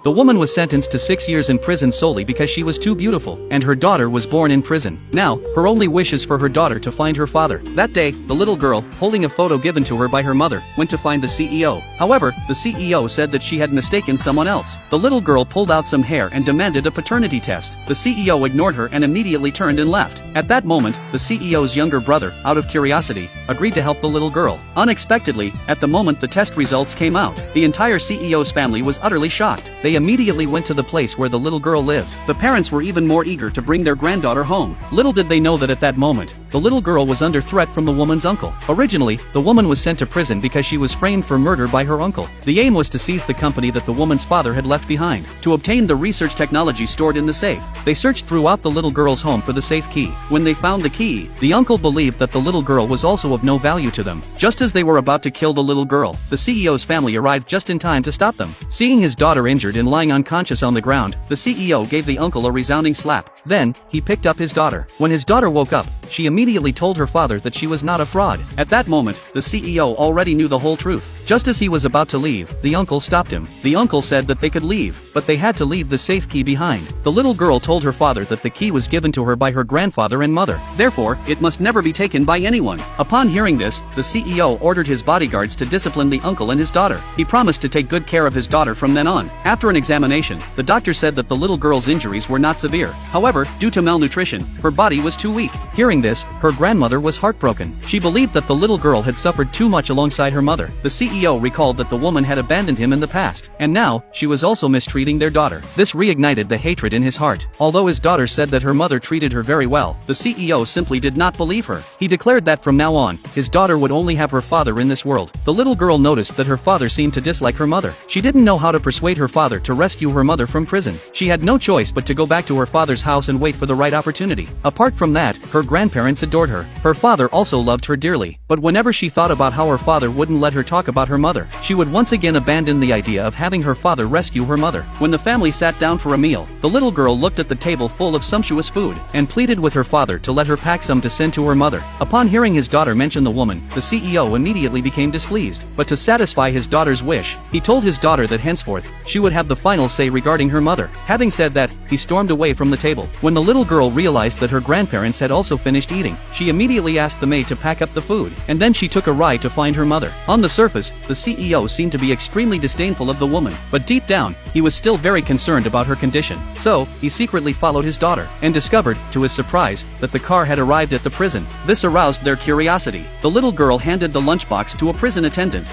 The woman was sentenced to 6 years in prison solely because she was too beautiful, and her daughter was born in prison. Now, her only wish is for her daughter to find her father. That day, the little girl, holding a photo given to her by her mother, went to find the CEO. However, the CEO said that she had mistaken someone else. The little girl pulled out some hair and demanded a paternity test. The CEO ignored her and immediately turned and left. At that moment, the CEO's younger brother, out of curiosity, agreed to help the little girl. Unexpectedly, at the moment the test results came out, the entire CEO's family was utterly shocked. They immediately went to the place where the little girl lived. The parents were even more eager to bring their granddaughter home. Little did they know that at that moment, the little girl was under threat from the woman's uncle. Originally, the woman was sent to prison because she was framed for murder by her uncle. The aim was to seize the company that the woman's father had left behind, to obtain the research technology stored in the safe. They searched throughout the little girl's home for the safe key. When they found the key, the uncle believed that the little girl was also of no value to them. Just as they were about to kill the little girl, the CEO's family arrived just in time to stop them. Seeing his daughter injured and lying unconscious on the ground, the CEO gave the uncle a resounding slap. Then, he picked up his daughter. When his daughter woke up, she immediately told her father that she was not a fraud. At that moment, the CEO already knew the whole truth. Just as he was about to leave, the uncle stopped him. The uncle said that they could leave, but they had to leave the safe key behind. The little girl told her father that the key was given to her by her grandfather and mother. Therefore, it must never be taken by anyone. Upon hearing this, the CEO ordered his bodyguards to discipline the uncle and his daughter. He promised to take good care of his daughter from then on. After an examination, the doctor said that the little girl's injuries were not severe. However, due to malnutrition, her body was too weak. Hearing this, her grandmother was heartbroken. She believed that the little girl had suffered too much alongside her mother. The CEO recalled that the woman had abandoned him in the past, and now, she was also mistreating their daughter. This reignited the hatred in his heart. Although his daughter said that her mother treated her very well, the CEO simply did not believe her. He declared that from now on, his daughter would only have her father in this world. The little girl noticed that her father seemed to dislike her mother. She didn't know how to persuade her father to rescue her mother from prison. She had no choice but to go back to her father's house and wait for the right opportunity. Apart from that, her grandparents adored her. Her father also loved her dearly, but whenever she thought about how her father wouldn't let her talk about her mother, she would once again abandon the idea of having her father rescue her mother. When the family sat down for a meal, the little girl looked at the table full of sumptuous food, and pleaded with her father to let her pack some to send to her mother. Upon hearing his daughter mention the woman, the CEO immediately became displeased, but to satisfy his daughter's wish, he told his daughter that henceforth, she would have the final say regarding her mother. Having said that, he stormed away from the table. When the little girl realized that her grandparents had also finished eating, she immediately asked the maid to pack up the food, and then she took a ride to find her mother. On the surface, the CEO seemed to be extremely disdainful of the woman, but deep down, he was still very concerned about her condition. So, he secretly followed his daughter, and discovered, to his surprise, that the car had arrived at the prison. This aroused their curiosity. The little girl handed the lunchbox to a prison attendant.